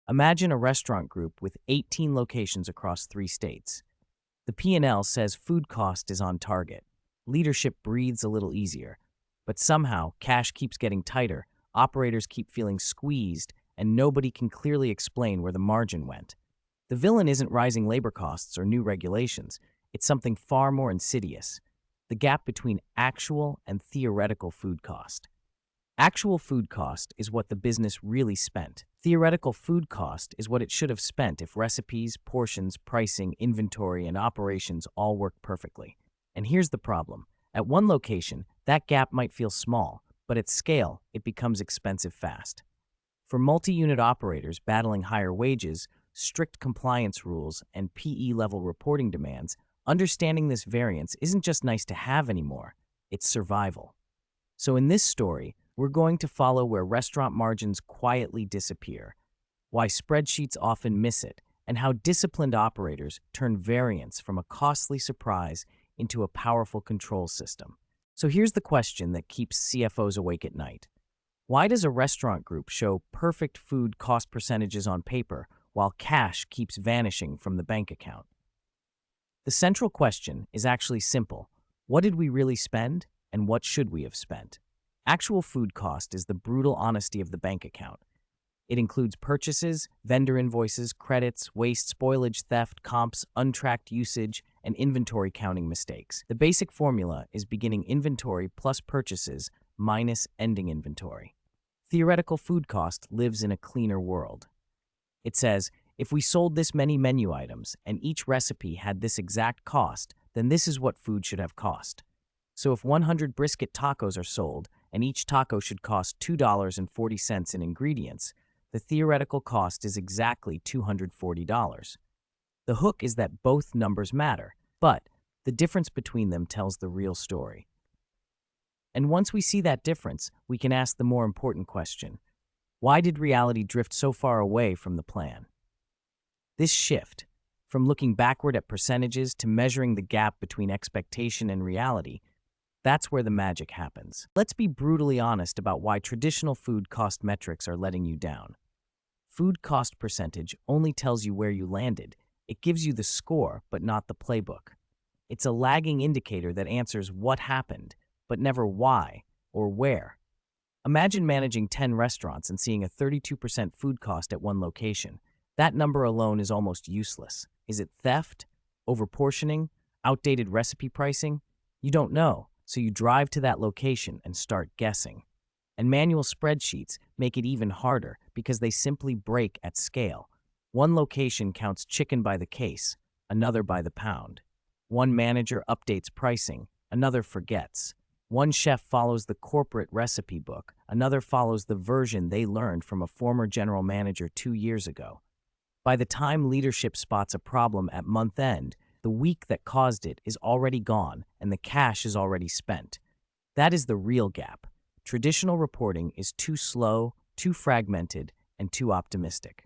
Imagine a restaurant group with 18 locations across 3 states. The P&L says food cost is on target. Leadership breathes a little easier. But somehow, cash keeps getting tighter, operators keep feeling squeezed, and nobody can clearly explain where the margin went. The villain isn't rising labor costs or new regulations. It's something far more insidious: the gap between actual and theoretical food cost. Actual food cost is what the business really spent. Theoretical food cost is what it should have spent if recipes, portions, pricing, inventory, and operations all worked perfectly. And here's the problem. At one location, that gap might feel small, but at scale, it becomes expensive fast. For multi-unit operators battling higher wages, strict compliance rules, and PE-level reporting demands, understanding this variance isn't just nice to have anymore, it's survival. So in this story, we're going to follow where restaurant margins quietly disappear, why spreadsheets often miss it, and how disciplined operators turn variance from a costly surprise into a powerful control system. So here's the question that keeps CFOs awake at night. Why does a restaurant group show perfect food cost percentages on paper while cash keeps vanishing from the bank account? The central question is actually simple. What did we really spend, and what should we have spent? Actual food cost is the brutal honesty of the bank account. It includes purchases, vendor invoices, credits, waste, spoilage, theft, comps, untracked usage, and inventory counting mistakes. The basic formula is beginning inventory plus purchases minus ending inventory. Theoretical food cost lives in a cleaner world. It says, if we sold this many menu items and each recipe had this exact cost, then this is what food should have cost. So if 100 brisket tacos are sold, and each taco should cost $2.40 in ingredients, the theoretical cost is exactly $240. The hook is that both numbers matter, but the difference between them tells the real story. And once we see that difference, we can ask the more important question: why did reality drift so far away from the plan? This shift, from looking backward at percentages to measuring the gap between expectation and reality, that's where the magic happens. Let's be brutally honest about why traditional food cost metrics are letting you down. Food cost percentage only tells you where you landed. It gives you the score, but not the playbook. It's a lagging indicator that answers what happened, but never why or where. Imagine managing 10 restaurants and seeing a 32% food cost at one location. That number alone is almost useless. Is it theft? Overportioning? Outdated recipe pricing? You don't know. So you drive to that location and start guessing. And manual spreadsheets make it even harder because they simply break at scale. One location counts chicken by the case, another by the pound. One manager updates pricing, another forgets. One chef follows the corporate recipe book, another follows the version they learned from a former general manager 2 years ago. By the time leadership spots a problem at month end, the week that caused it is already gone, and the cash is already spent. That is the real gap. Traditional reporting is too slow, too fragmented, and too optimistic.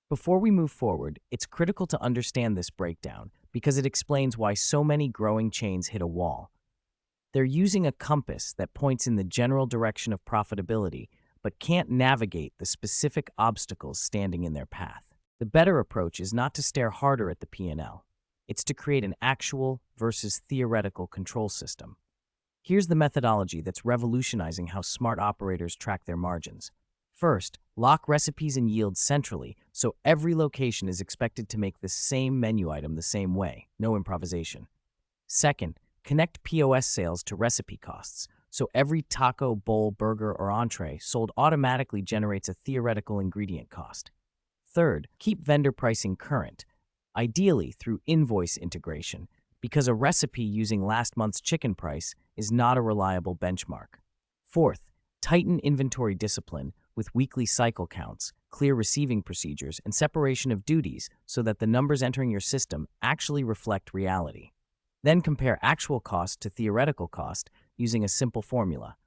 Before we move forward, it's critical to understand this breakdown because it explains why so many growing chains hit a wall. They're using a compass that points in the general direction of profitability, but can't navigate the specific obstacles standing in their path. The better approach is not to stare harder at the P&L. It's to create an actual versus theoretical control system. Here's the methodology that's revolutionizing how smart operators track their margins. First, lock recipes and yields centrally, so every location is expected to make the same menu item the same way, no improvisation. Second, connect POS sales to recipe costs, so every taco, bowl, burger, or entree sold automatically generates a theoretical ingredient cost. Third, keep vendor pricing current, ideally through invoice integration, because a recipe using last month's chicken price is not a reliable benchmark. Fourth, tighten inventory discipline with weekly cycle counts, clear receiving procedures, and separation of duties so that the numbers entering your system actually reflect reality. Then compare actual cost to theoretical cost using a simple formula.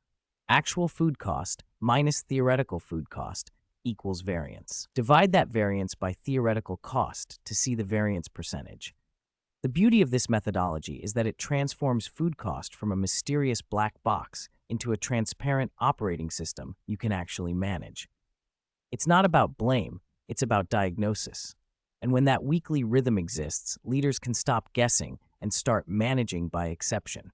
Actual food cost minus theoretical food cost equals variance. Divide that variance by theoretical cost to see the variance percentage. The beauty of this methodology is that it transforms food cost from a mysterious black box into a transparent operating system you can actually manage. It's not about blame, it's about diagnosis. And when that weekly rhythm exists, leaders can stop guessing and start managing by exception.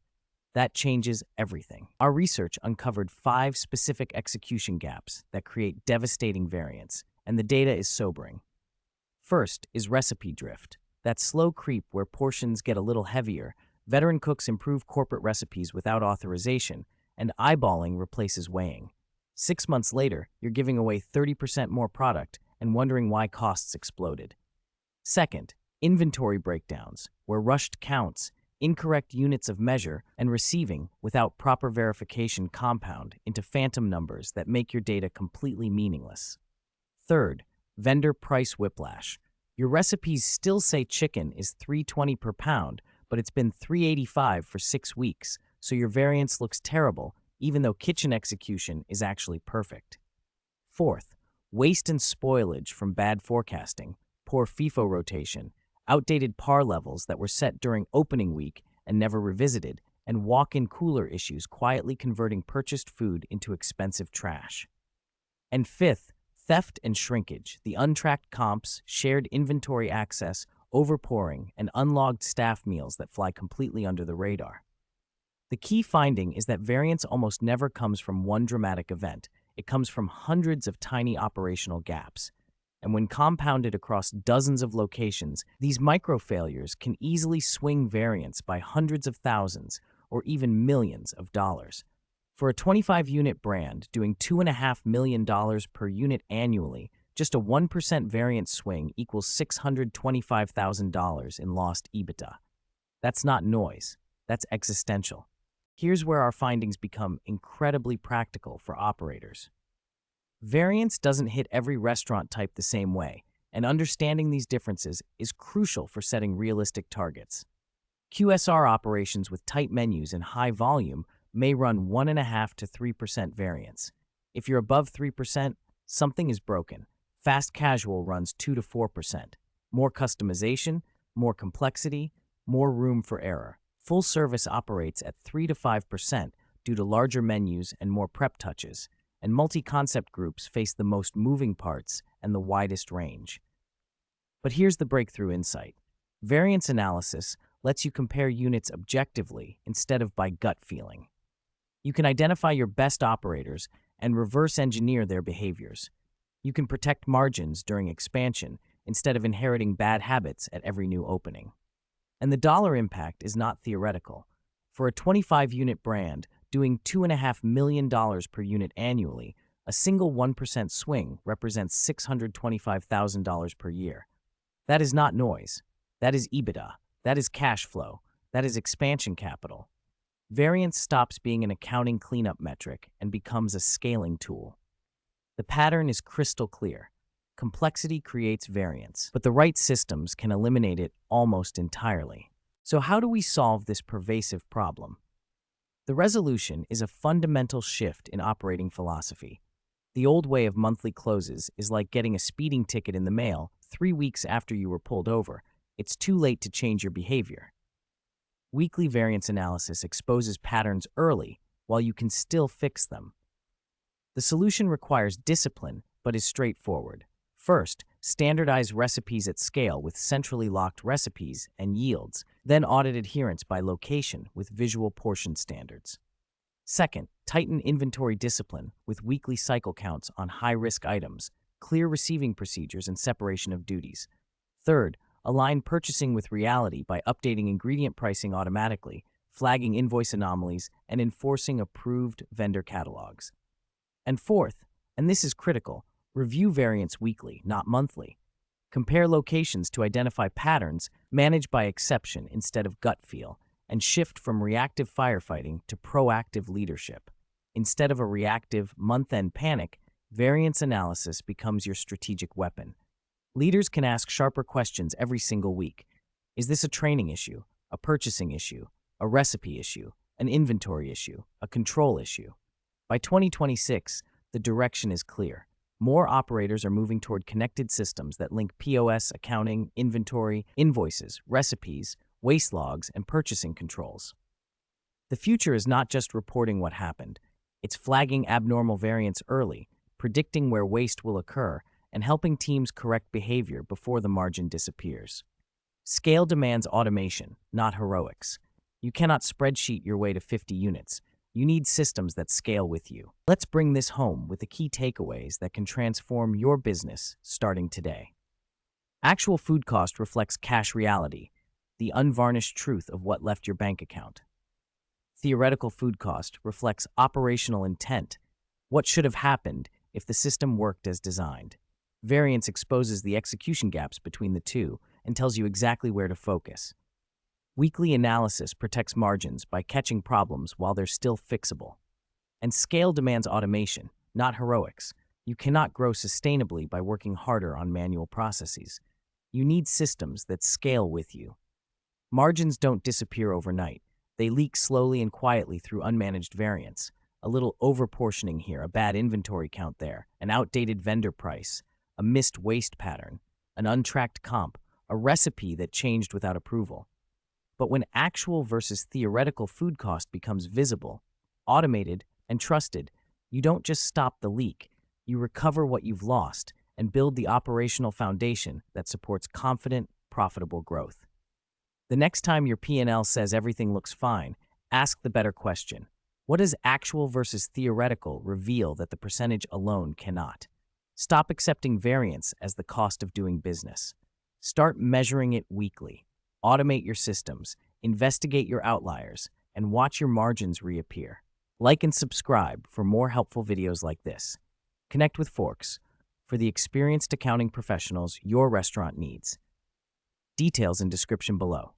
That changes everything. Our research uncovered 5 specific execution gaps that create devastating variance, and the data is sobering. First is recipe drift. That slow creep where portions get a little heavier, veteran cooks improve corporate recipes without authorization, and eyeballing replaces weighing. 6 months later, you're giving away 30% more product and wondering why costs exploded. Second, inventory breakdowns, where rushed counts, incorrect units of measure, and receiving without proper verification compound into phantom numbers that make your data completely meaningless. Third, vendor price whiplash. Your recipes still say chicken is $3.20 per pound, but it's been $3.85 for 6 weeks, so your variance looks terrible, even though kitchen execution is actually perfect. Fourth, waste and spoilage from bad forecasting, poor FIFO rotation, outdated par levels that were set during opening week and never revisited, and walk-in cooler issues quietly converting purchased food into expensive trash. And fifth, theft and shrinkage, the untracked comps, shared inventory access, overpouring, and unlogged staff meals that fly completely under the radar. The key finding is that variance almost never comes from one dramatic event. It comes from hundreds of tiny operational gaps. And when compounded across dozens of locations, these micro-failures can easily swing variance by hundreds of thousands or even millions of dollars. For a 25-unit brand doing $2.5 million per unit annually, just a 1% variance swing equals $625,000 in lost EBITDA. That's not noise. That's existential. Here's where our findings become incredibly practical for operators. Variance doesn't hit every restaurant type the same way, and understanding these differences is crucial for setting realistic targets. QSR operations with tight menus and high volume may run 1.5 to 3% variance. If you're above 3%, something is broken. Fast casual runs 2 to 4%. More customization, more complexity, more room for error. Full service operates at 3 to 5% due to larger menus and more prep touches, and multi-concept groups face the most moving parts and the widest range. But here's the breakthrough insight. Variance analysis lets you compare units objectively instead of by gut feeling. You can identify your best operators and reverse engineer their behaviors. You can protect margins during expansion instead of inheriting bad habits at every new opening. And the dollar impact is not theoretical. For a 25-unit brand doing $2.5 million per unit annually, a single 1% swing represents $625,000 per year. That is not noise. That is EBITDA. That is cash flow. That is expansion capital. Variance stops being an accounting cleanup metric and becomes a scaling tool. The pattern is crystal clear. Complexity creates variance, but the right systems can eliminate it almost entirely. So how do we solve this pervasive problem? The resolution is a fundamental shift in operating philosophy. The old way of monthly closes is like getting a speeding ticket in the mail 3 weeks after you were pulled over. It's too late to change your behavior. Weekly variance analysis exposes patterns early while you can still fix them. The solution requires discipline but is straightforward. First, standardize recipes at scale with centrally locked recipes and yields, then audit adherence by location with visual portion standards. Second, tighten inventory discipline with weekly cycle counts on high-risk items, clear receiving procedures, and separation of duties. Third, align purchasing with reality by updating ingredient pricing automatically, flagging invoice anomalies, and enforcing approved vendor catalogs. And fourth, and this is critical, review variance weekly, not monthly. Compare locations to identify patterns, manage by exception instead of gut feel, and shift from reactive firefighting to proactive leadership. Instead of a reactive, month-end panic, variance analysis becomes your strategic weapon. Leaders can ask sharper questions every single week. Is this a training issue, a purchasing issue, a recipe issue, an inventory issue, a control issue? By 2026, the direction is clear. More operators are moving toward connected systems that link POS, accounting, inventory, invoices, recipes, waste logs, and purchasing controls. The future is not just reporting what happened. It's flagging abnormal variance early, predicting where waste will occur, and helping teams correct behavior before the margin disappears. Scale demands automation, not heroics. You cannot spreadsheet your way to 50 units. You need systems that scale with you. Let's bring this home with the key takeaways that can transform your business starting today. Actual food cost reflects cash reality, the unvarnished truth of what left your bank account. Theoretical food cost reflects operational intent, what should have happened if the system worked as designed. Variance exposes the execution gaps between the two and tells you exactly where to focus. Weekly analysis protects margins by catching problems while they're still fixable. And scale demands automation, not heroics. You cannot grow sustainably by working harder on manual processes. You need systems that scale with you. Margins don't disappear overnight. They leak slowly and quietly through unmanaged variance. A little overportioning here, a bad inventory count there, an outdated vendor price, a missed waste pattern, an untracked comp, a recipe that changed without approval. But when actual versus theoretical food cost becomes visible, automated, and trusted, you don't just stop the leak. You recover what you've lost and build the operational foundation that supports confident, profitable growth. The next time your P&L says everything looks fine, ask the better question. What does actual versus theoretical reveal that the percentage alone cannot? Stop accepting variance as the cost of doing business. Start measuring it weekly. Automate your systems, investigate your outliers, and watch your margins reappear. Like and subscribe for more helpful videos like this. Connect with Forks for the experienced accounting professionals your restaurant needs. Details in description below.